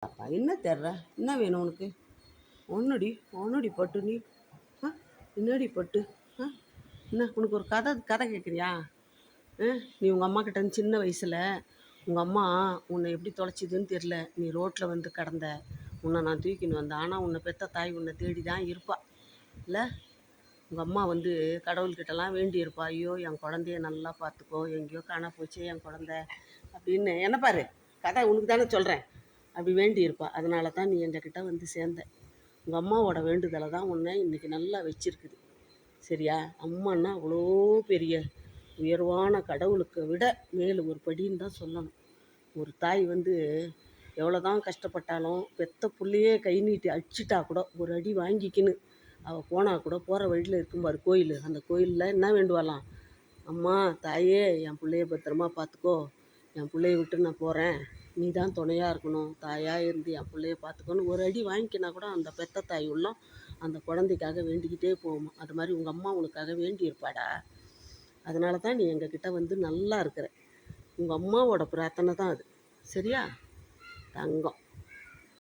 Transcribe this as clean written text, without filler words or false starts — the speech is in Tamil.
அப்பா என்ன தேடுற? என்ன வேணும் உனக்கு? ஒன்றுடி பட்டு நீ. என்னடி பட்டு? என்ன உனக்கு ஒரு கதை கதை கேட்குறியா? நீ உங்கள் அம்மா கிட்ட சின்ன வயசில் உங்கள் அம்மா உன்னை எப்படி தொலைச்சிதுன்னு தெரில, நீ ரோட்டில் வந்து கடந்த, உன்னை நான் தூக்கின்னு வந்தேன். ஆனால் உன்னை பெற்ற தாய் உன்னை தேடி தான் இருப்பா இல்லை? உங்கள் அம்மா வந்து கடவுள்கிட்டலாம் வேண்டியிருப்பா, ஐயோ என் குழந்தைய நல்லா பார்த்துக்கோ, எங்கேயோ காண போச்சு என் குழந்த அப்படின்னு. என்ன பாரு, கதை உனக்கு தானே சொல்கிறேன். அப்படி வேண்டியிருப்பா. அதனால தான் நீ எங்ககிட்ட வந்து சேர்ந்த. உங்கள் அம்மாவோட வேண்டுதலை தான் உன்னை இன்றைக்கி நல்லா வச்சிருக்குது. சரியா? அம்மான்னா அவ்வளோ பெரிய உயர்வான கடவுளுக்கு விட மேலே ஒரு படின்னு தான் சொல்லணும். ஒரு தாய் வந்து எவ்வளோ தான் கஷ்டப்பட்டாலும் பெத்த புள்ளையே கை நீட்டி அடிச்சிட்டா கூட ஒரு அடி வாங்கிக்கின்னு அவள் போனால் கூட போகிற வழியில் இருக்கும்பாரு கோயில். அந்த கோயிலில் என்ன வேண்டுவாளாம்? அம்மா தாயே, என் பிள்ளைய பத்திரமா பார்த்துக்கோ, என் பிள்ளைய விட்டு நான் போகிறேன், நீ தான் துணையாக இருக்கணும், தாயாக இருந்து என் பிள்ளைய பார்த்துக்கோன்னு ஒரு அடி வாங்கிக்கினா கூட அந்த பெத்த தாய் உள்ளம் அந்த குழந்தைக்காக வேண்டிக்கிட்டே போகுமா. அது மாதிரி உங்கள் அம்மா உனக்காக வேண்டியிருப்பாடா. அதனால தான் நீ எங்ககிட்ட வந்து நல்லா இருக்கிற. உங்கள் அம்மாவோட பிரார்த்தனை தான் அது. சரியா தங்கம்?